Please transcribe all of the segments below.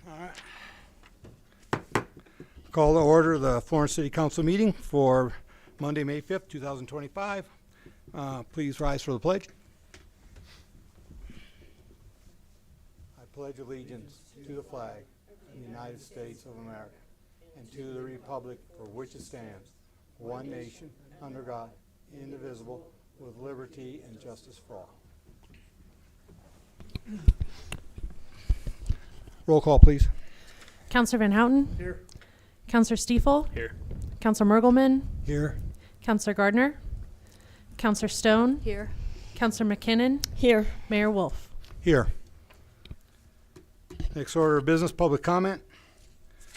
All right. Call to order the Florence City Council meeting for Monday, May 5th, 2025. Please rise for the pledge. I pledge allegiance to the flag of the United States of America and to the republic for which it stands, one nation, under God, indivisible, with liberty and justice for all. Roll call, please. Counselor Van Houten. Here. Counselor Stiefel. Here. Counselor Mergelman. Here. Counselor Gardner. Counselor Stone. Here. Counselor McKinnon. Here. Mayor Wolf. Here. Next order of business, public comment.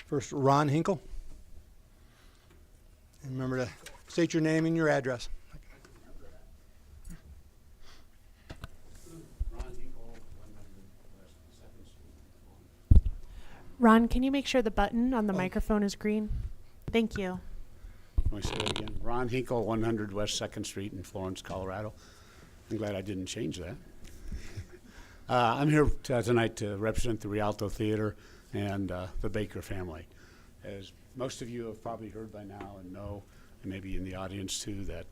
First, Ron Hinkle. And remember to state your name and your address. Ron, can you make sure the button on the microphone is green? Thank you. Let me say that again. Ron Hinkle, 100 West 2nd Street in Florence, Colorado. I'm glad I didn't change that. I'm here tonight to represent the Rialto Theater and the Baker family. As most of you have probably heard by now and know, and maybe in the audience too, that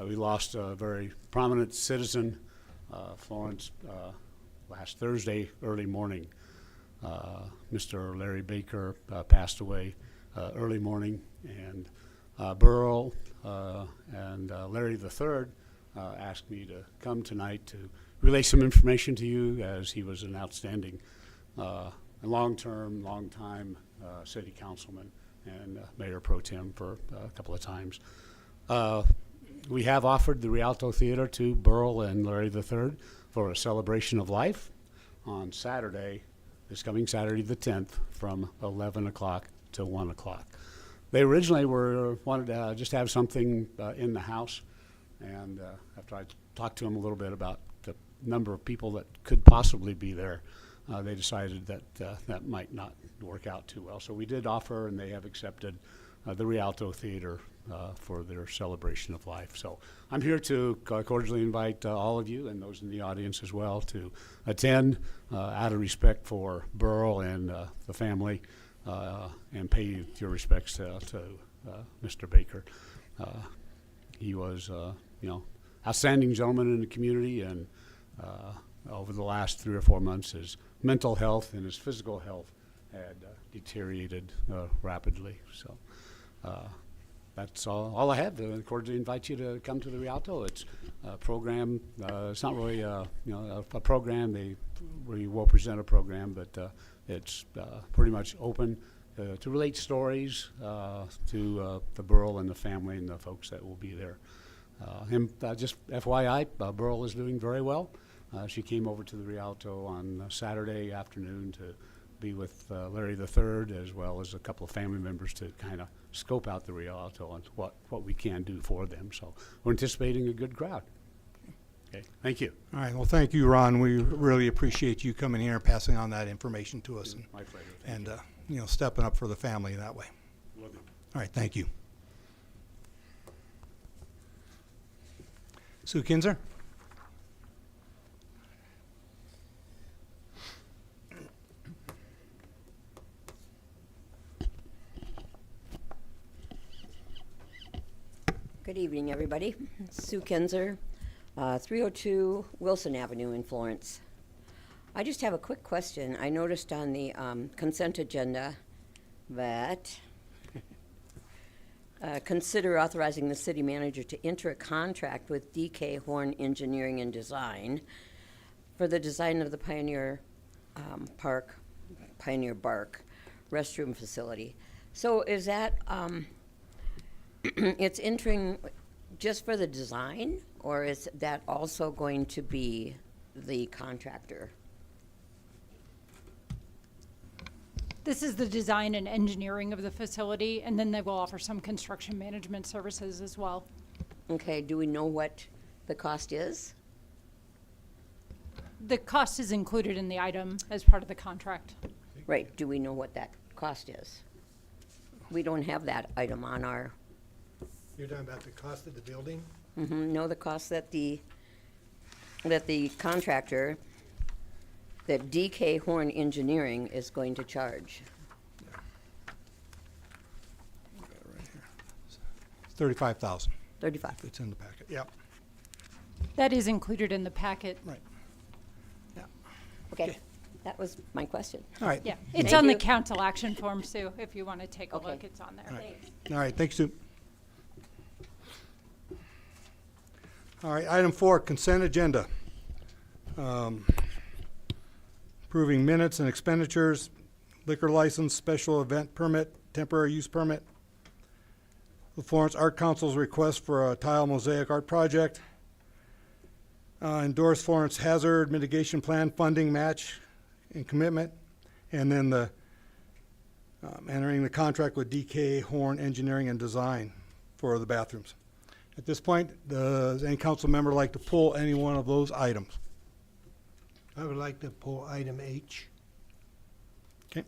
we lost a very prominent citizen, Florence, last Thursday early morning. Mr. Larry Baker passed away early morning, and Burl and Larry III asked me to come tonight to relay some information to you, as he was an outstanding and long-time city councilman and mayor pro tem for a couple of times. We have offered the Rialto Theater to Burl and Larry III for a celebration of life on Saturday, this coming Saturday the 10th, from 11 o'clock to 1 o'clock. They originally wanted to just have something in the house, and after I talked to them a little bit about the number of people that could possibly be there, they decided that that might not work out too well. So we did offer, and they have accepted the Rialto Theater for their celebration of life. So I'm here to cordially invite all of you and those in the audience as well to attend out of respect for Burl and the family, and pay your respects to Mr. Baker. He was, outstanding gentleman in the community, and over the last 3 or 4 months, his mental health and his physical health had deteriorated rapidly. So that's all I have. I cordially invite you to come to the Rialto. It's a program. It's not really a program. We will present a program, but it's pretty much open to relate stories to the Burl and the family and the folks that will be there. And just FYI, Burl is doing very well. She came over to the Rialto on Saturday afternoon to be with Larry III, as well as a couple of family members, to kind of scope out the Rialto and what we can do for them. So we're anticipating a good crowd. Okay, thank you. All right. Well, thank you, Ron. We really appreciate you coming here and passing on that information to us, My pleasure. and stepping up for the family that way. Will do. All right. Thank you. Sue Kinzer. Good evening, everybody. Sue Kinzer, 302 Wilson Avenue in Florence. I just have a quick question. I noticed on the consent agenda that consider authorizing the city manager to enter a contract with DK Horn Engineering and Design for the design of the Pioneer Bark restroom facility. So is that it's entering just for the design, or is that also going to be the contractor? This is the design and engineering of the facility, and then they will offer some construction management services as well. Okay, do we know what the cost is? The cost is included in the item as part of the contract. Right, do we know what that cost is? We don't have that item on our, You're talking about the cost of the building? know the cost that the contractor that DK Horn Engineering is going to charge? $35,000. 35. It's in the packet. Yep. That is included in the packet. Right. Yeah. Okay, that was my question. All right. Yeah, it's Thank on the you. council action form, Sue, if you want to take a Okay. look, it's on there. All right. All right. Thanks, Sue. All right. Item 4, consent agenda. Approving minutes and expenditures, liquor license, special event permit, temporary use permit. The Florence Art Council's request for a tile mosaic art project. Endorse Florence Hazard Mitigation Plan funding match and commitment. And then the entering the contract with DK Horn Engineering and Design for the bathrooms. At this point, does any council member like to pull any one of those items? I would like to pull item H. Okay.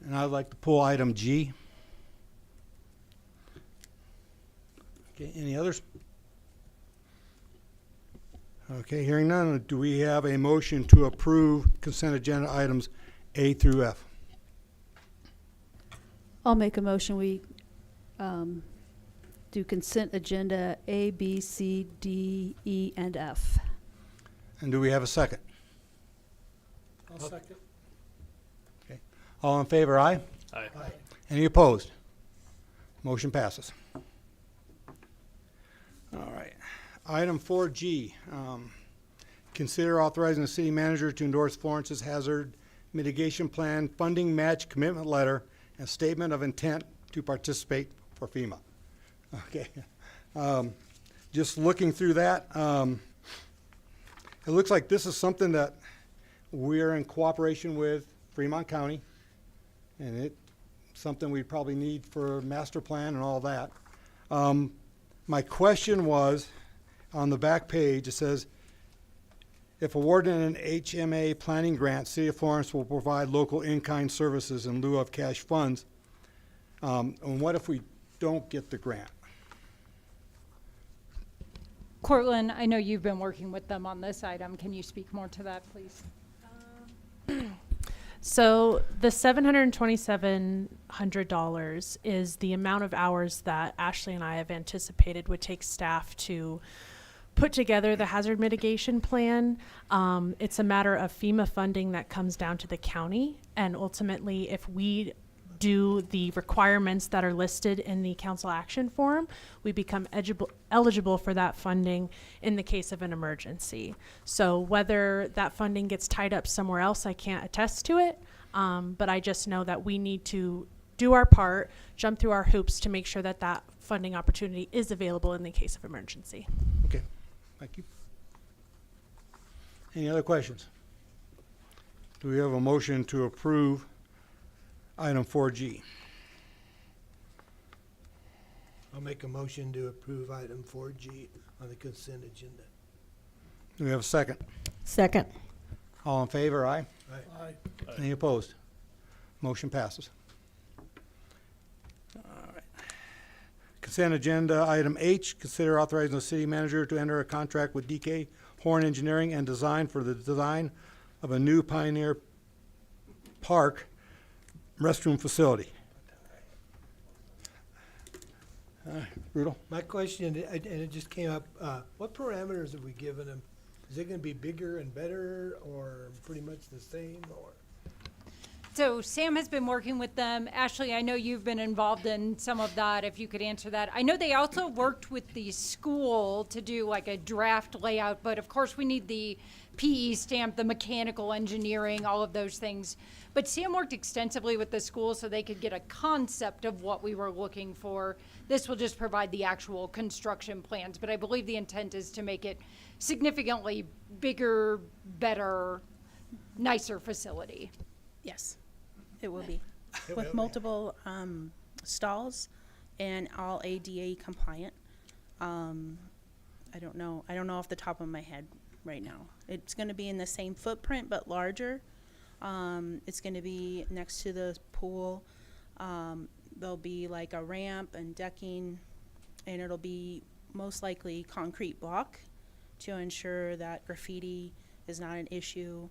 And I'd like to pull item G. Okay, any others? Okay, hearing none, do we have a motion to approve consent agenda items A through F? I'll make a motion, we do consent agenda A, B, C, D, E, and F. And do we have a second? I'll second. Okay. All in favor, aye? Aye. Any opposed? Motion passes. All right. Item 4G, consider authorizing the city manager to endorse Florence's hazard mitigation plan, funding match commitment letter, and statement of intent to participate for FEMA. Okay. Just looking through that, it looks like this is something that we're in cooperation with Fremont County, and it's something we probably need for master plan and all that. My question was, on the back page, it says, if awarded an HMA planning grant, City of Florence will provide local in-kind services in lieu of cash funds. And what if we don't get the grant? Cortland, I know you've been working with them on this item. Can you speak more to that, please? So the $727 is the amount of hours that Ashley and I have anticipated would take staff to put together the hazard mitigation plan. It's a matter of FEMA funding that comes down to the county, and ultimately, if we do the requirements that are listed in the council action form, we become eligible for that funding in the case of an emergency. So whether that funding gets tied up somewhere else, I can't attest to it, but I just know that we need to do our part, jump through our hoops to make sure that that funding opportunity is available in the case of emergency. Okay, thank you. Any other questions? Do we have a motion to approve item 4G? I'll make a motion to approve item 4G on the consent agenda. Do we have a second? Second. All in favor, aye? Aye. Any opposed? Motion passes. All right. Consent agenda item H, consider authorizing the city manager to enter a contract with DK Horn Engineering and Design for the design of a new Pioneer Park restroom facility. Rudolph? My question, and it just came up, what parameters have we given them? Is it gonna be bigger and better, or pretty much the same, or? So Sam has been working with them. Ashley, I know you've been involved in some of that, if you could answer that. I know they also worked with the school to do like a draft layout, but of course we need the PE stamp, the mechanical engineering, all of those things. But Sam worked extensively with the school so they could get a concept of what we were looking for. This will just provide the actual construction plans, but I believe the intent is to make it significantly bigger, better, nicer facility. Yes, it will be. With multiple stalls and all ADA compliant. I don't know off the top of my head right now. It's gonna be in the same footprint but larger. It's gonna be next to the pool. There'll be like a ramp and decking, and it'll be most likely concrete block to ensure that graffiti is not an issue.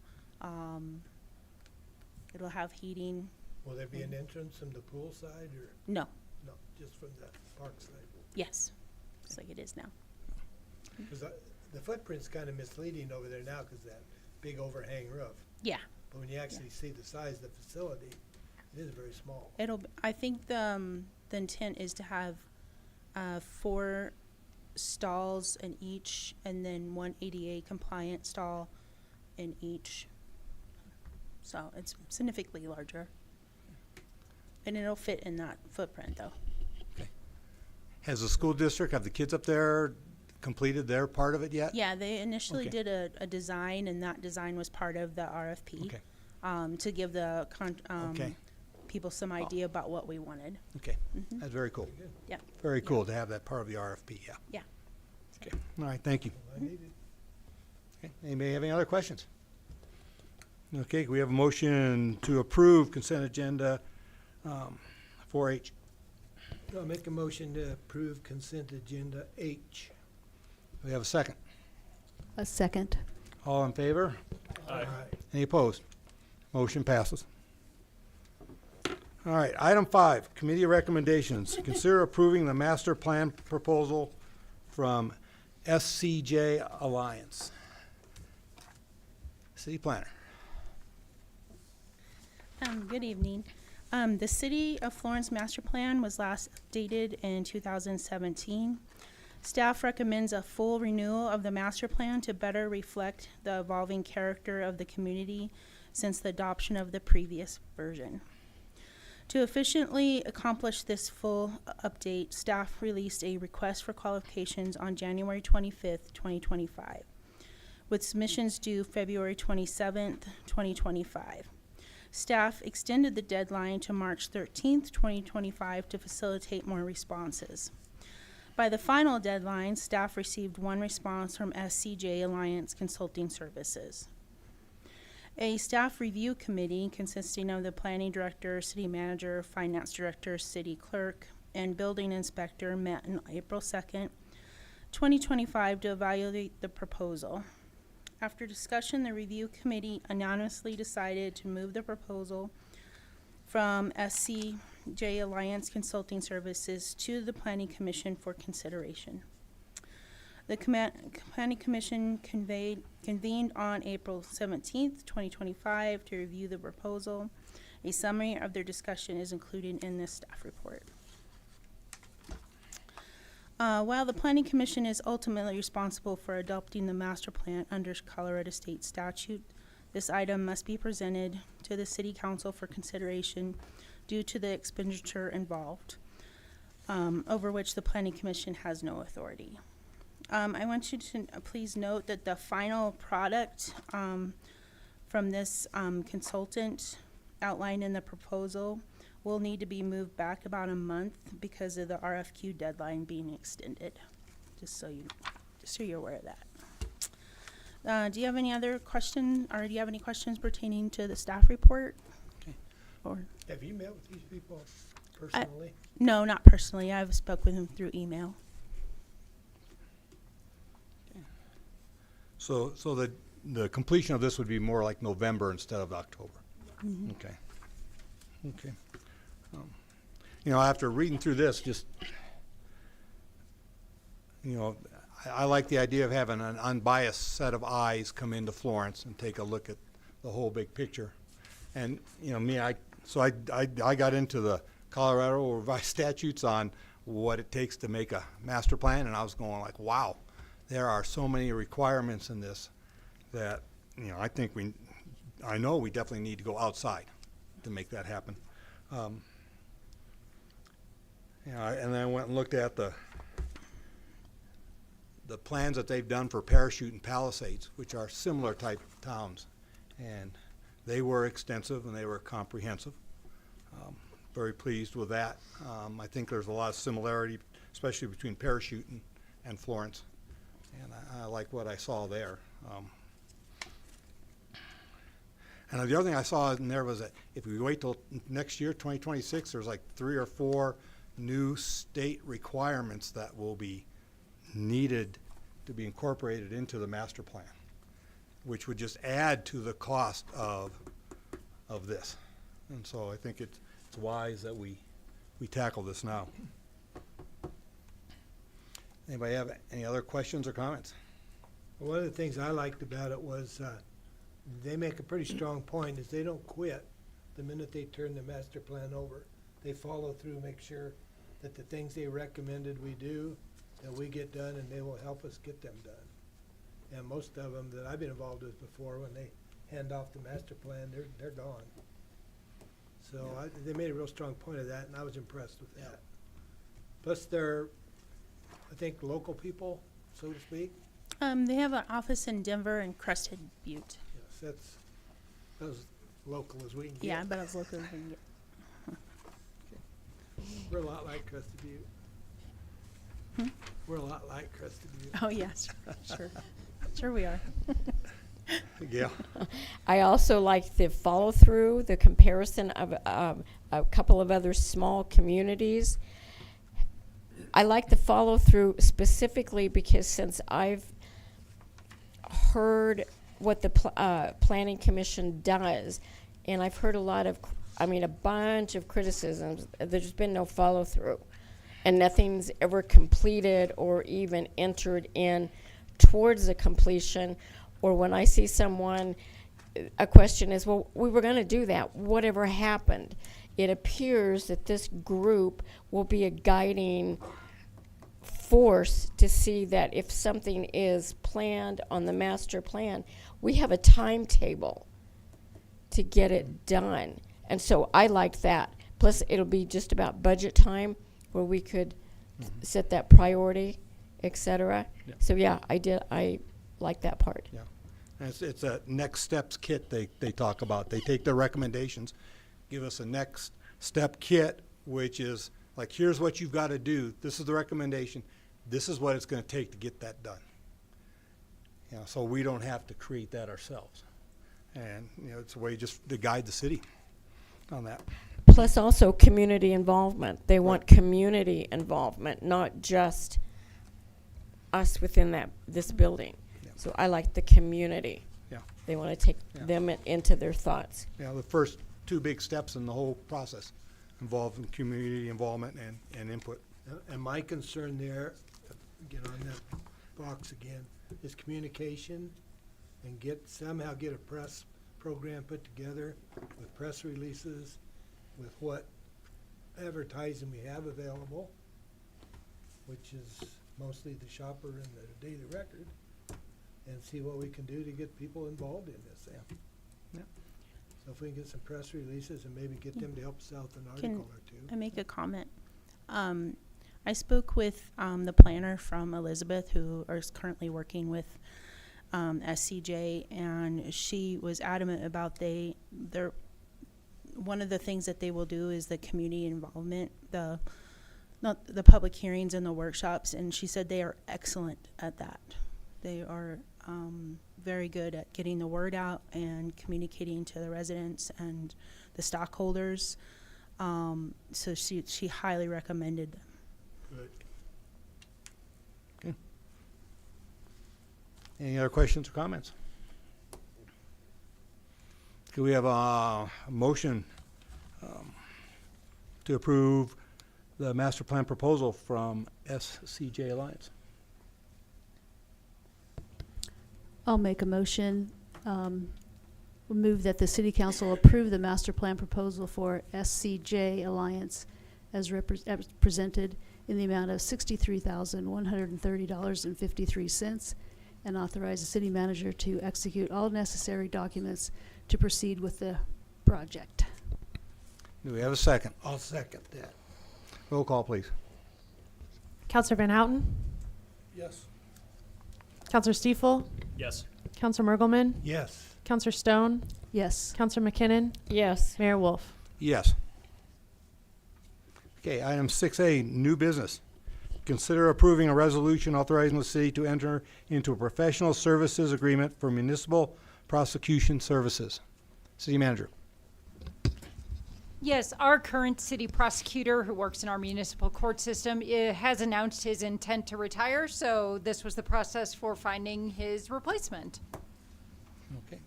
It'll have heating. Will there be an entrance from the pool side or, No, no, just from the park side? yes, just like it is now. Because the footprint's kind of misleading over there now because that big overhang roof. Yeah, But when you actually see the size of the facility, it is very small. I think the intent is to have 4 stalls in each, and then 1 ADA compliant stall in each. So it's significantly larger. And it'll fit in that footprint though. Has the school district, have the kids up there completed their part of it yet? Yeah, they initially Okay. did a design, and that design was part of the RFP. Okay. To give the Okay. people some idea about what we wanted. Okay, that's very cool. Yep. Very cool to have that part of the RFP, yeah. Yeah. Okay, all right, thank you. I needed. Okay, anybody have any other questions? Okay, we have a motion to approve consent agenda 4H. I'll make a motion to approve consent agenda H. We have a second. A second. All in favor? Aye. Any opposed? Motion passes. All right, item 5, committee recommendations. Consider approving the master plan proposal from SCJ Alliance. City planner. Good evening. The City of Florence Master Plan was last updated in 2017. Staff recommends a full renewal of the master plan to better reflect the evolving character of the community since the adoption of the previous version. To efficiently accomplish this full update, staff released a request for qualifications on January 25th, 2025, with submissions due February 27th, 2025. Staff extended the deadline to March 13th, 2025 to facilitate more responses. By the final deadline, staff received 1 response from SCJ Alliance Consulting Services. A staff review committee consisting of the planning director, city manager, finance director, city clerk, and building inspector met on April 2nd, 2025 to evaluate the proposal. After discussion, the review committee unanimously decided to move the proposal from SCJ Alliance Consulting Services to the Planning Commission for consideration. The Planning Commission convened on April 17th, 2025 to review the proposal. A summary of their discussion is included in this staff report. While the Planning Commission is ultimately responsible for adopting the master plan under Colorado State statute, this item must be presented to the City Council for consideration due to the expenditure involved, over which the Planning Commission has no authority. I want you to please note that the final product from this consultant outlined in the proposal will need to be moved back about a month because of the RFQ deadline being extended. Just so you're aware of that. Do you have any other question, or do you have any questions pertaining to the staff report? Okay. Or Have you met with these people personally? no, not personally. I've spoke with them through email. So the completion of this would be more like November instead of October? Okay. Okay. You know, after reading through this, just, you know, I like the idea of having an unbiased set of eyes come into Florence and take a look at the whole big picture. And, you know, I got into the Colorado revised statutes on what it takes to make a master plan, and I was going like, wow, there are so many requirements in this that, you know, I know we definitely need to go outside to make that happen. You know, and then I went and looked at the plans that they've done for Parachute and Palisades, which are similar type towns, and they were extensive and they were comprehensive. Very pleased with that. I think there's a lot of similarity, especially between Parachute and Florence, and I like what I saw there. And the other thing I saw in there was that if we wait till next year, 2026, there's like 3 or 4 new state requirements that will be needed to be incorporated into the master plan. which would just add to the cost of this. And so I think it's wise that we tackle this now. Anybody have any other questions or comments? One of the things I liked about it was, they make a pretty strong point, is they don't quit the minute they turn the master plan over. They follow through, make sure that the things they recommended we do, that we get done, and they will help us get them done. And most of them that I've been involved with before, when they hand off the master plan, they're gone. So they made a real strong point of that, and I was impressed with that. Plus they're, I think, local people, so to speak. They have an office in Denver and Crested Butte. Yes, that's as local as we can get. Yeah, but I was looking. We're a lot like Crested Butte. We're a lot like Crested Butte. Oh, yes, sure. Sure we are. Gail? I also like the follow-through, the comparison of a couple of other small communities. I like the follow-through specifically because since I've heard what the Planning Commission does, and I've heard a bunch of criticisms, there's been no follow-through. And nothing's ever completed or even entered in towards the completion. Or when I see someone, a question is, well, we were going to do that. Whatever happened? It appears that this group will be a guiding force to see that if something is planned on the master plan, we have a timetable to get it done. And so I liked that. Plus, it'll be just about budget time where we could set that priority, et cetera. Yeah. So yeah, I like that part. Yeah. And it's a next steps kit they talk about. They take their recommendations, give us a next step kit, which is like, here's what you've got to do. This is the recommendation. This is what it's going to take to get that done. You know, so we don't have to create that ourselves. And, you know, it's a way just to guide the city on that. Plus also community involvement. They want community involvement, not just us within this building. Yeah. So I like the community. Yeah. They want to take Yeah. them into their thoughts. You know, the first two big steps in the whole process involving community involvement and input. And my concern there, get on that box again, is communication and somehow get a press program put together with press releases, with what advertising we have available, which is mostly the Shopper and the Daily Record, and see what we can do to get people involved in this thing. Yeah. So if we can get some press releases and maybe get them to help us out with an Can article or two. I make a comment? I spoke with the planner from Elizabeth, who is currently working with SCJ, and she was adamant about one of the things that they will do is the community involvement, not the public hearings and the workshops, and she said they are excellent at that. They are very good at getting the word out and communicating to the residents and the stockholders. So she highly recommended them. Good. Okay. Any other questions or comments? Could we have a motion to approve the master plan proposal from SCJ Alliance? I'll make a motion, move that the city council approve the master plan proposal for SCJ Alliance as presented in the amount of $63,130.53, and authorize the city manager to execute all necessary documents to proceed with the project. Do we have a second? I'll second that. Roll call, please. Counselor Van Houten? Yes. Counselor Stiefel? Yes. Counselor Mergelman? Yes. Counselor Stone? Yes. Counselor McKinnon? Yes. Mayor Wolf? Yes. Okay, item 6A, new business. Consider approving a resolution authorizing the city to enter into a professional services agreement for municipal prosecution services. City manager. Yes, our current city prosecutor who works in our municipal court system has announced his intent to retire, so this was the process for finding his replacement. Okay.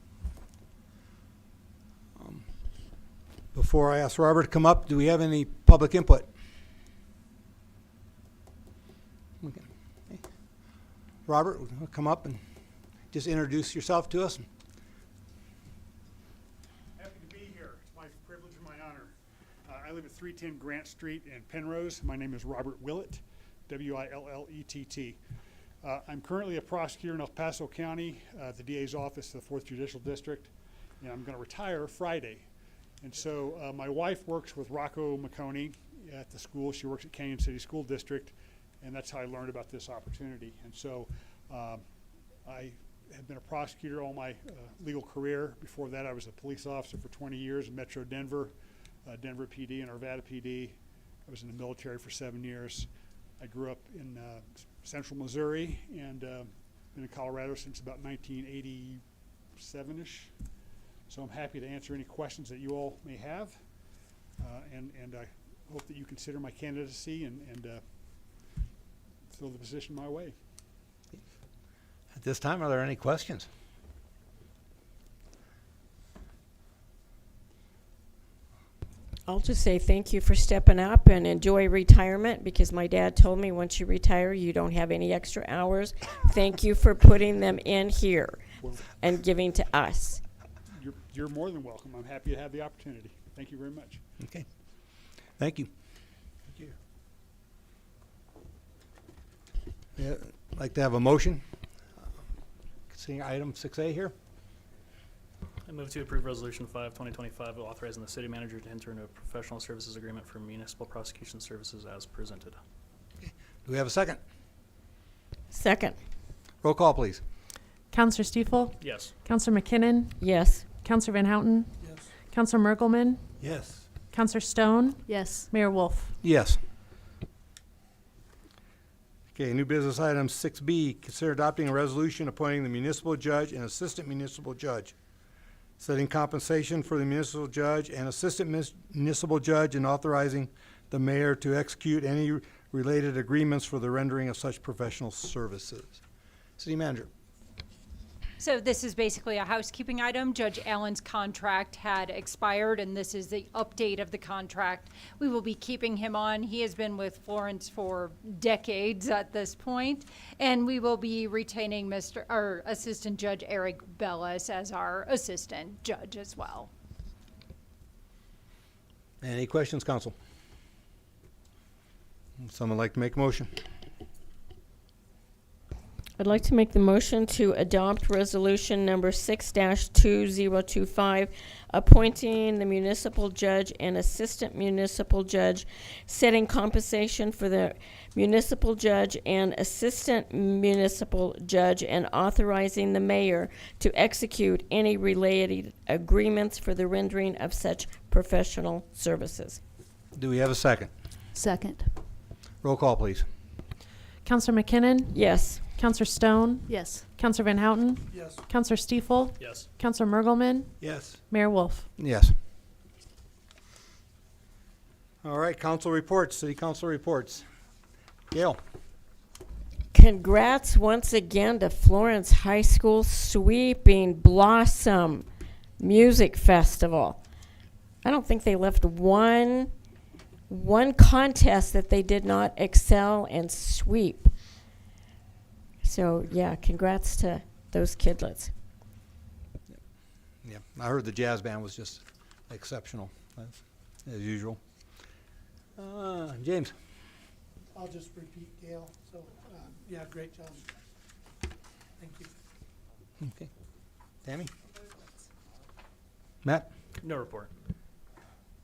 Before I ask Robert to come up, do we have any public input? Okay. Robert, come up and just introduce yourself to us. Happy to be here. It's my privilege and my honor. I live at 310 Grant Street in Penrose. My name is Robert Willett, W-I-L-L-E-T-T. I'm currently a prosecutor in El Paso County, the DA's office of the 4th Judicial District, and I'm going to retire Friday. And so my wife works with Rocco McConey at the school. She works at Canyon City School District, and that's how I learned about this opportunity. And so I have been a prosecutor all my legal career. Before that, I was a police officer for 20 years in Metro Denver, Denver PD and Arvada PD. I was in the military for 7 years. I grew up in central Missouri and been in Colorado since about 1987-ish. So I'm happy to answer any questions that you all may have. And I hope that you consider my candidacy and throw the position my way. At this time, are there any questions? I'll just say thank you for stepping up and enjoy retirement, because my dad told me once you retire, you don't have any extra hours. Thank you for putting them in here and giving to us. You're more than welcome. I'm happy to have the opportunity. Thank you very much. Okay. Thank you. Thank you. Yeah, I'd like to have a motion. Seeing item 6A here. I move to approve Resolution 5, 2025, authorizing the city manager to enter into a professional services agreement for municipal prosecution services as presented. Do we have a second? Second. Roll call, please. Counselor Stiefel? Yes. Counselor McKinnon? Yes. Counselor Van Houten? Yes. Counselor Mergelman? Yes. Counselor Stone? Yes. Mayor Wolf? Yes. Okay, new business item 6B, consider adopting a resolution appointing the municipal judge and assistant municipal judge, setting compensation for the municipal judge and assistant municipal judge, and authorizing the mayor to execute any related agreements for the rendering of such professional services. City manager. So this is basically a housekeeping item. Judge Allen's contract had expired, and this is the update of the contract. We will be keeping him on. He has been with Florence for decades at this point, and we will be retaining our Assistant Judge Eric Bellis as our assistant judge as well. Any questions, council? Someone like to make a motion? I'd like to make the motion to adopt resolution number 6-2025, appointing the municipal judge and assistant municipal judge, setting compensation for the municipal judge and assistant municipal judge, and authorizing the mayor to execute any related agreements for the rendering of such professional services. Do we have a second? Second. Roll call, please. Counselor McKinnon? Yes. Counselor Stone? Yes. Counselor Van Houten? Yes. Counselor Stiefel? Yes. Counselor Mergelman? Yes. Mayor Wolf? Yes. All right, council reports, city council reports. Gail. Congrats once again to Florence High School Sweeping Blossom Music Festival. I don't think they left one contest that they did not excel and sweep. So, yeah, congrats to those kidlets. Yeah, I heard the jazz band was just exceptional, as usual. James. I'll just repeat Gail. So, yeah, great job. Thank you. Okay. Tammy? Matt? No report.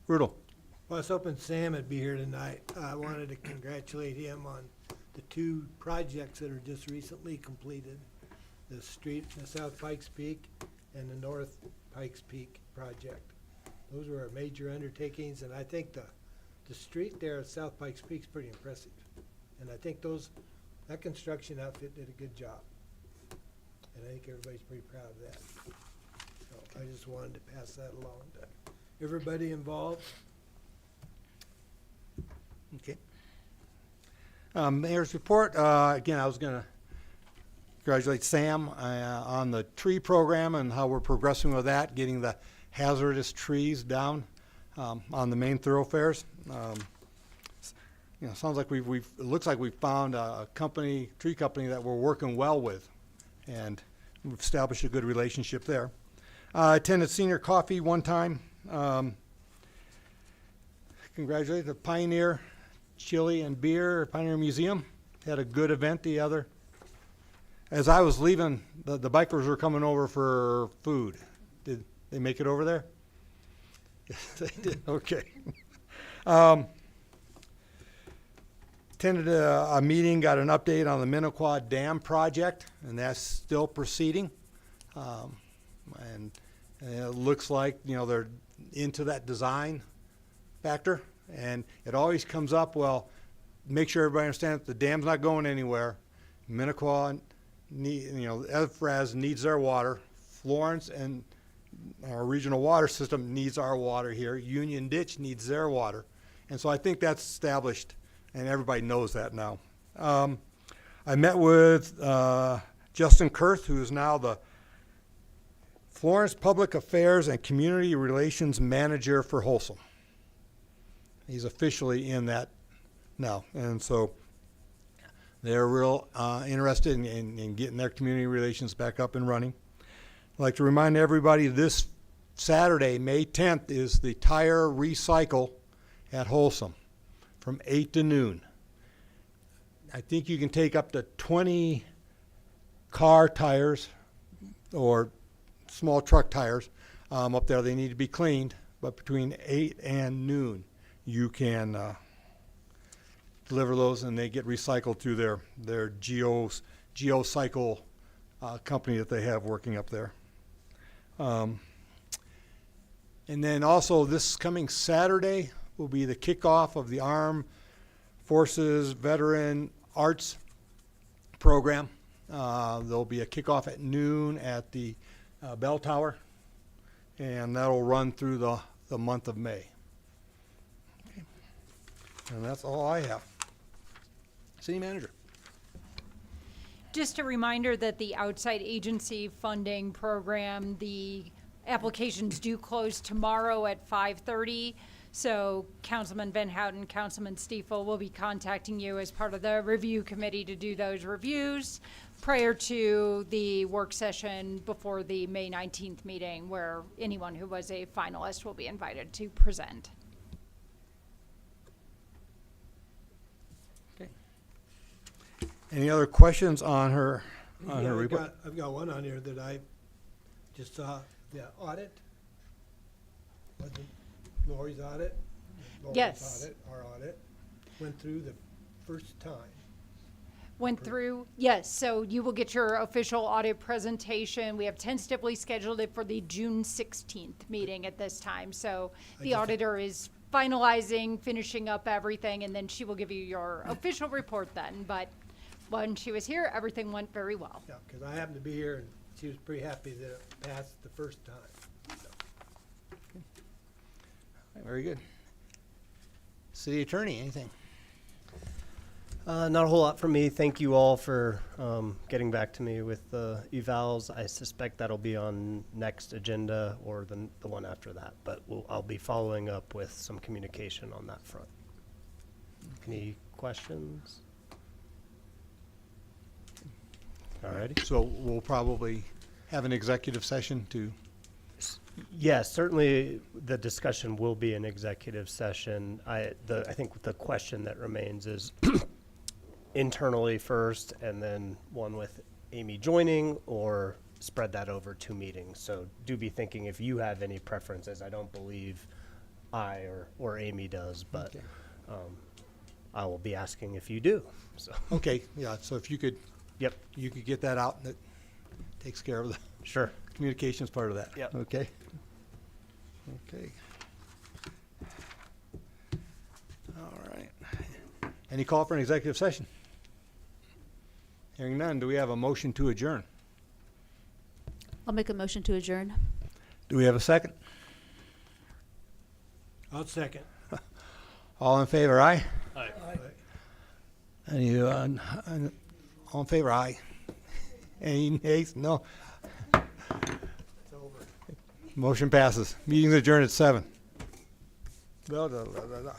Rudel? Well, I was hoping Sam would be here tonight. I wanted to congratulate him on the 2 projects that are just recently completed. The street in the South Pikes Peak and the North Pikes Peak project. Those were major undertakings, and I think the street there at South Pikes Peak is pretty impressive. And I think that construction outfit did a good job. And I think everybody's pretty proud of that. So I just wanted to pass that along to everybody involved. Okay. Mayor's report, again, I was going to congratulate Sam on the tree program and how we're progressing with that, getting the hazardous trees down on the main thoroughfares. Sounds like it looks like we've found a tree company that we're working well with, and we've established a good relationship there. I attended senior coffee one time. Congratulate the Pioneer Chili and Beer, Pioneer Museum. Had a good event as I was leaving, the bikers were coming over for food. Did they make it over there? Yes, they did. Okay. Attended a meeting, got an update on the Minnequaw Dam project, and that's still proceeding. And it looks like, they're into that design factor, and it always comes up, well, make sure everybody understands the dam's not going anywhere. Minnequaw, Evraz needs their water. Florence and our regional water system needs our water here. Union Ditch needs their water. And so I think that's established, and everybody knows that now. I met with Justin Kurth, who is now the Florence Public Affairs and Community Relations Manager for Wholesome. He's officially in that now, and so they're real interested in getting their community relations back up and running. I'd like to remind everybody this Saturday, May 10th, is the Tire Recycle at Wholesome from 8 to noon. I think you can take up to 20 car tires or small truck tires up there. They need to be cleaned, but between 8 and noon, you can deliver those, and they get recycled through their GeoCycle company that they have working up there. And then also this coming Saturday will be the kickoff of the Armed Forces Veteran Arts Program. There'll be a kickoff at noon at the Bell Tower, and that'll run through the month of May. Okay. And that's all I have. City Manager. Just a reminder that the outside agency funding program, the applications do close tomorrow at 5:30. So Councilman Van Houten, Councilman Stiefel will be contacting you as part of the review committee to do those reviews prior to the work session before the May 19th meeting, where anyone who was a finalist will be invited to present. Any other questions on her report? I've got one on here that I just saw, the audit. Wasn't Lori's audit? Yes. Audit, our audit, went through the first time. Went through, yes, so you will get your official audit presentation. We have tentatively scheduled it for the June 16th meeting at this time. So the auditor is finalizing, finishing up everything, and then she will give you your official report then. But when she was here, everything went very well. Yeah, because I happened to be here, and she was pretty happy that it passed the first time. Very good. City Attorney, anything? Not a whole lot from me. Thank you all for getting back to me with the evals. I suspect that'll be on next agenda or the one after that, but I'll be following up with some communication on that front. Any questions? Alrighty. So we'll probably have an executive session to. Yes, certainly the discussion will be an executive session. I think the question that remains is internally first, and then one with Amy joining, or spread that over 2 meetings. So do be thinking if you have any preferences. I don't believe I or Amy does, but Okay. I will be asking if you do. So Okay, yeah, so if you could. Yep. You could get that out, and it takes care of the Sure. communications part of that. Yep. Okay. Okay. All right. Any call for an executive session? Hearing none, do we have a motion to adjourn? I'll make a motion to adjourn. Do we have a second? I'll second. All in favor, aye? Aye. Any, all in favor, aye. Any nays? No. Motion passes. Meeting's adjourned at 7. Blah, blah, blah, blah, blah.